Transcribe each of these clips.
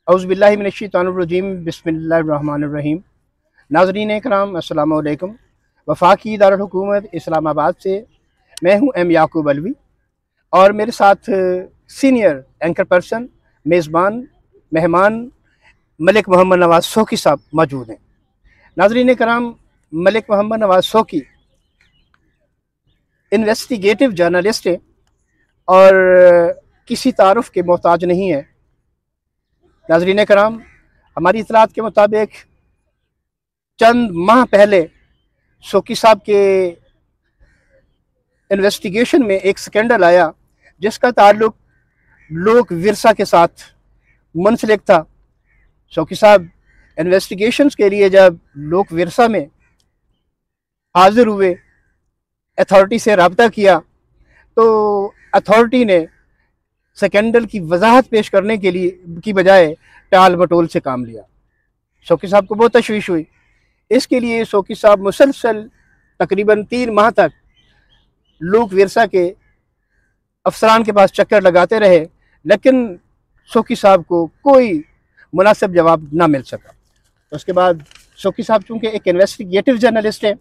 औज़ुबिल्लाहि मिनश्शैतानिर्रजीम बिस्मिल्लाहिर्रहमानिर्रहीम। नाज़रीन इकराम अस्सलाम वालेकुम। वफाकी दारुल हुकूमत इस्लामाबाद से मैं हूँ एम याकूब अलवी और मेरे साथ सीनियर एंकर पर्सन मेज़बान मेहमान मलिक मोहम्मद नवाज़ शौकी साहब मौजूद हैं। नाज़रीन इकराम, मलिक मोहम्मद नवाज़ शौकी इन्वेस्टिगेटिव जर्नलिस्ट है और किसी तारुफ के मोहताज नहीं है। नाज़रीन कराम, हमारी इतलात के मुताबिक चंद माह पहले शौकी साहब के इन्वेस्टिगेशन में एक स्कैंडल आया जिसका ताल्लुक लोक विरसा के साथ मुंसलिक था। शौकी साहब इन्वेस्टिगेशंस के लिए जब लोक विरसा में हाजिर हुए, अथॉरिटी से रब्ता किया, तो अथॉरिटी ने स्कैंडल की वजाहत पेश करने के लिए की बजाय टाल मटोल से काम लिया। शौकी साहब को बहुत तशवीश हुई। इसके लिए शौकी साहब मुसलसल तकरीबन 3 माह तक लोक विरसा के अफसरान के पास चक्कर लगाते रहे, लेकिन शौकी साहब को कोई मुनासिब जवाब ना मिल सका। उसके बाद शौकी साहब चूँकि एक इन्वेस्टिगेटिव जर्नलिस्ट हैं,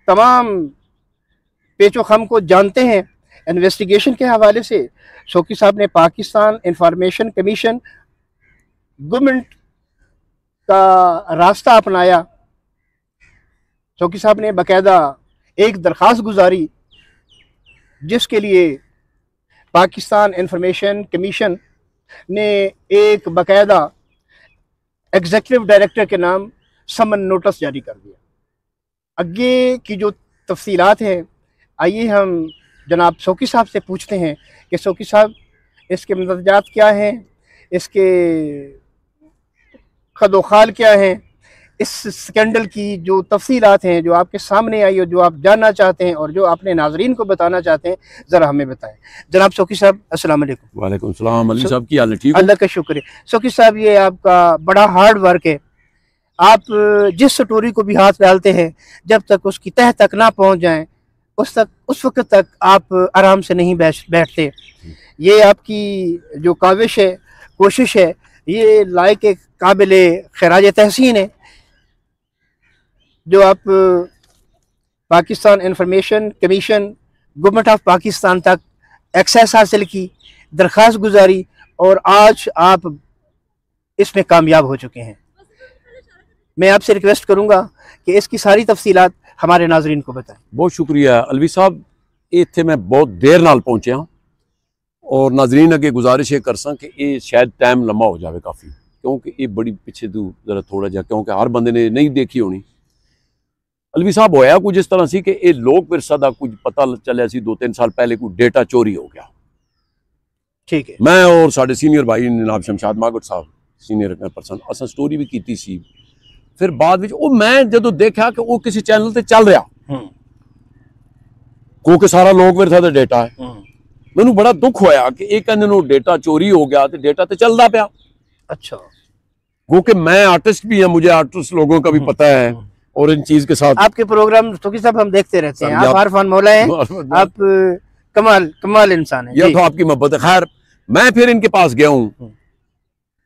तमाम पेचो खम को जानते हैं, इन्वेस्टिगेशन के हवाले से शौकी साहब ने पाकिस्तान इंफॉर्मेशन कमीशन गवर्नमेंट का रास्ता अपनाया। शौकी साहब ने बाकायदा एक दरख्वास्त गुजारी जिसके लिए पाकिस्तान इंफॉर्मेशन कमीशन ने एक बाकायदा एग्जीक्यूटिव डायरेक्टर के नाम समन नोटिस जारी कर दिया। आगे की जो तफसीलात हैं, आइए हम जनाब शौकी साहब से पूछते हैं कि शौकी साहब इसके मतजात क्या हैं, इसके खदोखाल क्या हैं, इस स्कैंडल की जो तफसीलात हैं जो आपके सामने आई और जो आप जानना चाहते हैं और जो आपने नाजरीन को बताना चाहते हैं, ज़रा हमें बताएं। जनाब शौकी साहब अस्सलाम वालेकुम। वालेकुम सलाम। अली साहब की हाल है? ठीक, अल्लाह का शुक्र है। शौकी साहब, ये आपका बड़ा हार्ड वर्क है। आप जिस स्टोरी को भी हाथ डालते हैं, जब तक उसकी तह तक ना पहुँच जाएँ उस वक्त तक आप आराम से नहीं बैठते। ये आपकी जो काविश है, कोशिश है, ये लायक काबिल खराज तहसीन है। जो आप Pakistan information commission government of Pakistan तक एक्सेस हासिल की, दरख्वास्त गुजारी और आज आप इसमें कामयाब हो चुके हैं। मैं आपसे रिक्वेस्ट करूंगा कि इसकी सारी तफसीलात हमारे नाजरीन को बताएं। बहुत शुक्रिया अलवी साहब। इत्थे मैं बहुत देर नाल पहुंचा और नाजरीन अगे गुजारिश ये करसा कि ये शायद टाइम लम्बा हो जाए काफ़ी, क्योंकि ये बड़ी पिछे तू जरा थोड़ा जा, क्योंकि हर बंदे ने नहीं देखी होनी। अलवी साहब, होया कुछ इस तरह सी कि ये लोक विरसा का कुछ पता चलिया सी 2-3 साल पहले कोई डेटा चोरी हो गया। ठीक है। मैं और साढ़े सीनियर भाई जनाब शमशाद मागट साहब सीनियर पर्सन असा स्टोरी भी की सी। फिर बाद में मैं जो देखा कि वो किसी चैनल से चल रहा, क्योंकि सारा लोक विरसा का डेटा है। मैनू बड़ा दुख होया कि एक डेटा चोरी हो गया, तो डेटा तो चलता पाया। अच्छा, क्योंकि मैं आर्टिस्ट भी हूं, मुझे आर्टिस्ट लोगों का भी पता है और इन चीज के साथ आपके प्रोग्राम शौकी साहब हम देखते रहते हैं। आप आरफान मौला हैं, आप कमाल इंसान है। यह तो आपकी मोहब्बत है। खैर, मैं फिर इनके पास गया हूँ,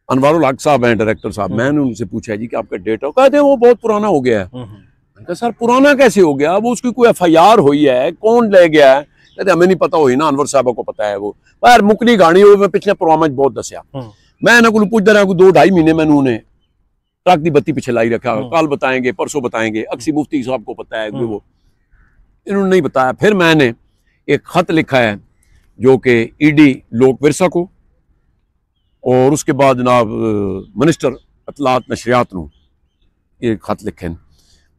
अनवारुल हक साहब हैं डायरेक्टर साहब। मैंने उनसे पूछा जी कि आपका डेटा, कहते हैं वो बहुत पुराना हो गया है। मैंने कहा सर पुराना कैसे हो गया, वो उसकी कोई FIR हुई है, कौन ले गया है? कहते हमें नहीं पता, हुई ना अनवर साहब को पता है। वो पर मुकनी गाणी हो, मैं पिछले प्रोग्राम बहुत दसिया। मैं इन्होंने को पूछता रहा 2-2.5 महीने मैंने उन्हें ट्रक की बत्ती पिछे लाई रखा, कल बताएंगे परसों बताएंगे, अक्सी मुफ्ती साहब को पता है, वो इन्होंने नहीं बताया। फिर मैंने एक खत लिखा है जो कि ED लोक विरसा को, और उसके बाद जनाब मिनिस्टर अतलात नशरियात नूं ये खत लिखे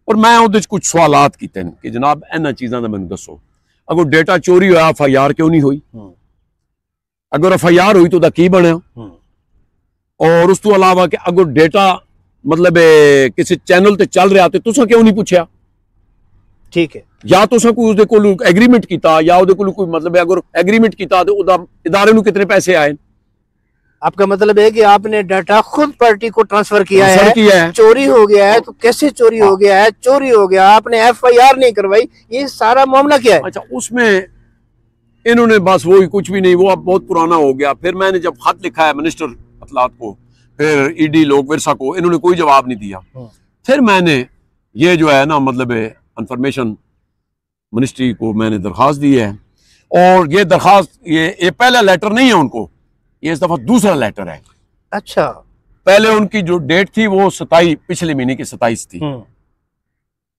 और मैं उहदे कुछ सवालात कीते कि जनाब इन्हां चीज़ां दा मैनूं दसो, अगर डेटा चोरी होया FIR क्यों नहीं हुई, अगर FIR हुई तो की बनया, और उस तो अलावा कि अगर डेटा मतलब किसी चैनल ते चल रहा तो तुसां क्यों नहीं पूछा? ठीक है, या तुसां कोई उसदे कोल एग्रीमेंट किया, या उहदे कोल कोई मतलब अगर एग्रीमेंट किया तो उहदा इदारे नूं कितने पैसे आए? आपका मतलब है कि आपने डाटा खुद पार्टी को ट्रांसफर किया है। चोरी हो गया है तो कैसे चोरी हो गया है? चोरी हो गया, आपने FIR नहीं करवाई, ये सारा मामला क्या है? अच्छा, उसमें इन्होंने बस वही कुछ भी नहीं, वो अब बहुत पुराना हो गया। फिर मैंने जब खत लिखा है मिनिस्टर अतलात को, फिर ईडी लोक विरसा को, इन्होंने कोई जवाब नहीं दिया। फिर मैंने ये जो है ना मतलब इंफॉर्मेशन मिनिस्ट्री को मैंने दरख्वास्त दी है, और ये दरख्वास्त ये पहला लेटर नहीं है उनको, ये इस दफा दूसरा लेटर है। अच्छा, पहले उनकी जो डेट थी वो 27 पिछले महीने की 27 थी,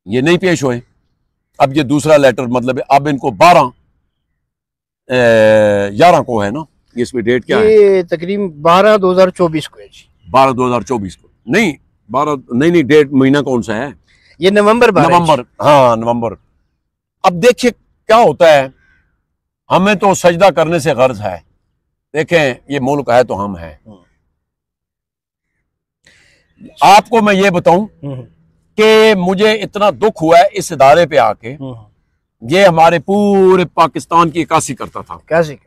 ये नहीं पेश हुए। अब ये दूसरा लेटर मतलब अब इनको 11 को है ना, ये इसमें डेट क्या है? ये तकरीबन 12/2024 को है जी। 12/2024 को नहीं, 12 नहीं, डेट महीना कौन सा है? ये नवंबर। हाँ नवंबर। अब देखिए क्या होता है, हमें तो सजदा करने से गर्ज है। देखें ये मुल्क है तो हम हैं। आपको मैं ये बताऊं कि मुझे इतना दुख हुआ है इस इदारे पे आके, ये हमारे पूरे पाकिस्तान की इक्कासी करता था, कैसे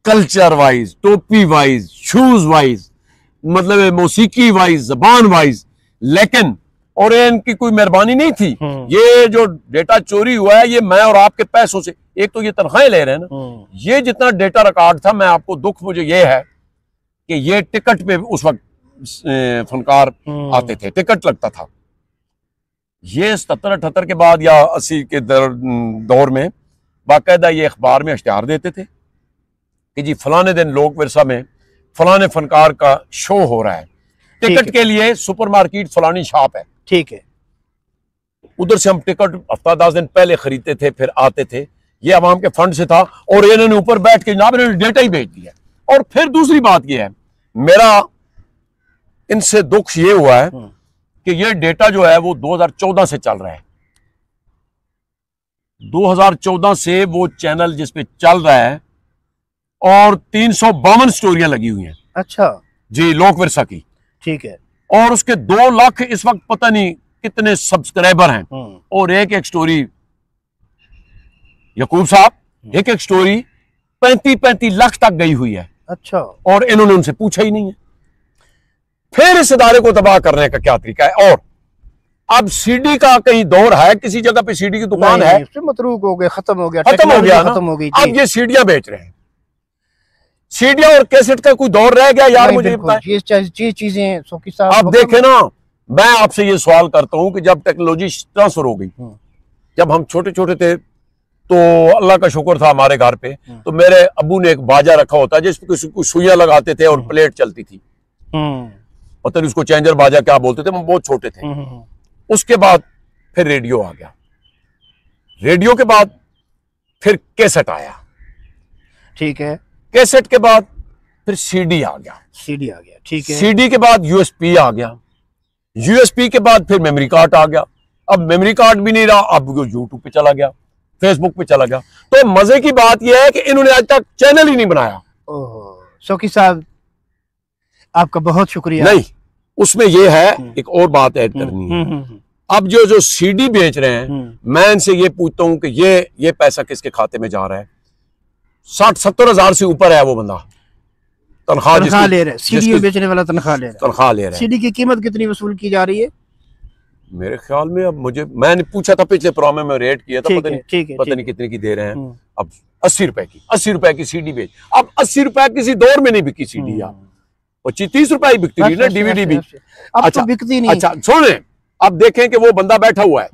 कल्चर वाइज, टोपी वाइज, शूज वाइज, मतलब मौसीकी वाइज, जबान वाइज, लेकिन और इनकी कोई मेहरबानी नहीं थी। ये जो डेटा चोरी हुआ है ये मैं और आपके पैसों से, एक तो ये तनख्वाहें ले रहे हैं ना, ये जितना डेटा रिकॉर्ड था, मैं आपको दुख मुझे ये है कि ये टिकट पे उस वक्त फनकार आते थे, टिकट लगता था। ये 77-78 के बाद या 80 के दौर में बाकायदा ये अखबार में इश्तिहार देते थे कि जी फलाने दिन लोक विरसा में फलाने फनकार का शो हो रहा है, टिकट के लिए सुपरमार्केट फलानी शॉप है, ठीक है। उधर से हम टिकट हफ्ता 10 दिन पहले खरीदते थे, फिर आते थे। ये अवाम के फंड से था, और इन्होंने ऊपर बैठ के जनाब इन्होंने डेटा ही भेज दिया। और फिर दूसरी बात यह है, मेरा इनसे दुख ये हुआ है कि ये डेटा जो है वो 2014 से चल रहा है। 2014 से वो चैनल जिस पे चल रहा है, और 352 स्टोरियां लगी हुई हैं। अच्छा जी, लोक विरसा की, ठीक है। और उसके 2 लाख इस वक्त पता नहीं कितने सब्सक्राइबर हैं, और एक स्टोरी यकूब साहब, एक स्टोरी 35-35 लाख तक गई हुई है। अच्छा, और इन्होंने उनसे पूछा ही नहीं है। फिर इस इदारे को तबाह करने का क्या तरीका है? और अब सीडी का कहीं दौर है, किसी जगह पे सीडी की दुकान है, मतरूक हो गया, खत्म हो गया, खत्म हो गया, खत्म हो गई। अब ये सीडियां बेच रहे हैं। सीडियां और कैसेट का कोई दौर रह गया यार? मुझे ये चीजें सोकी साहब, आप देखें ना, मैं आपसे ये सवाल करता हूं कि जब टेक्नोलॉजी ट्रांसफर हो गई, जब हम छोटे छोटे थे तो अल्लाह का शुक्र था हमारे घर पे, तो मेरे अब्बू ने एक बाजा रखा होता है जिसपे कुछ सुइयां लगाते थे और प्लेट चलती थी, पता नहीं उसको चेंजर बाजा क्या बोलते थे, हम बहुत छोटे थे। उसके बाद फिर रेडियो आ गया, रेडियो के बाद फिर कैसेट आया, ठीक है, कैसेट के बाद फिर सीडी आ गया, ठीक है, सीडी के बाद यूएसपी आ गया, यूएसपी के बाद फिर मेमोरी कार्ड आ गया। अब मेमोरी कार्ड भी नहीं रहा, अब यूट्यूब पे चला गया, फेसबुक पे चला गया। तो मजे की बात यह है कि इन्होंने आज तक चैनल ही नहीं बनाया। शौकी साहब आपका बहुत शुक्रिया। नहीं, उसमें यह है एक और बात ऐड करनी है। अब जो सीडी बेच रहे हैं, मैं इनसे ये पूछता हूं कि ये पैसा किसके खाते में जा रहा है? 60-70 हजार से ऊपर है वो बंदा तनख्वाह ले रहा है, सीडी बेचने वाला तनख्वाह ले रहा है। सीडी की कीमत कितनी वसूल की जा रही है? मेरे ख्याल में, अब मैंने पूछा था पिछले प्रोग्राम में रेट किया था, पता नहीं कितने की दे रहे हैं। अब 80 रुपए की सीडी बेच, अब 80 रुपए किसी दौर में नहीं बिकी सीडी यार, 25-30 रुपए ही बिकती थी ना डीवीडी भी, अब तो बिकती नहीं। अच्छा सुने, अब देखें कि वो बंदा बैठा हुआ है,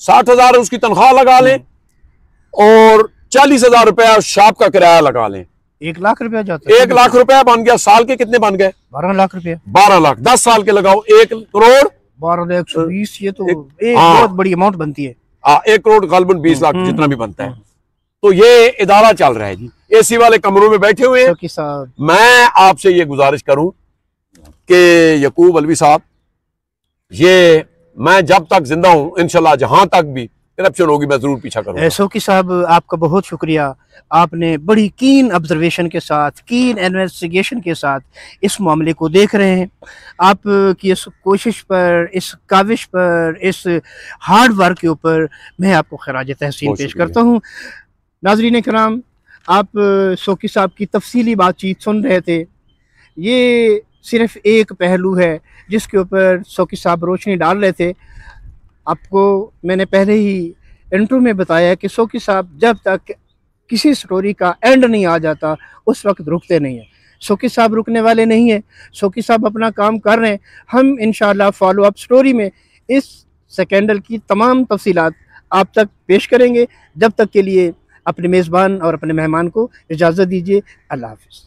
60,000 उसकी तनख्वाह लगा लें और 40,000 रुपया शॉप का किराया लगा लें, 1 लाख रुपया जाता है। 1 लाख रुपया बन गया। साल के कितने बन गए? 12 लाख रुपया। 12 लाख 10 साल के लगाओ, 1 करोड़ 12,120, ये तो एक बहुत बड़ी अमाउंट बनती है। 1 करोड़ गालबन 20 लाख जितना भी बनता है। तो ये इदारा चल रहा है जी, एसी वाले कमरों में बैठे हुए हैं। मैं आपसे ये गुजारिश करूं कि यकूब अलवी साहब, ये मैं जब तक जिंदा हूं इंशाल्लाह जहां तक भी करप्शन होगी मैं जरूर पीछा करूंगा। शौकी साहब आपका बहुत शुक्रिया, आपने बड़ी कीन ऑब्जर्वेशन के साथ, कीन इन्वेस्टिगेशन के साथ इस मामले को देख रहे हैं। आपकी इस कोशिश पर, इस काविश पर, इस हार्ड वर्क के ऊपर मैं आपको खराज तहसीन पेश करता हूँ। नाज़रीन कराम, आप शौकी साहब की तफसीली बातचीत सुन रहे थे। ये सिर्फ एक पहलू है जिसके ऊपर शौकी साहब रोशनी डाल रहे थे। आपको मैंने पहले ही इंट्रो में बताया कि शौकी साहब जब तक किसी स्टोरी का एंड नहीं आ जाता उस वक्त रुकते नहीं हैं। शौकी साहब रुकने वाले नहीं हैं, शौकी साहब अपना काम कर रहे हैं। हम इंशाअल्लाह फॉलो अप स्टोरी में इस स्कैंडल की तमाम तफसीलात आप तक पेश करेंगे। जब तक के लिए अपने मेज़बान और अपने मेहमान को इजाज़त दीजिए। अल्लाह हाफ़िज़।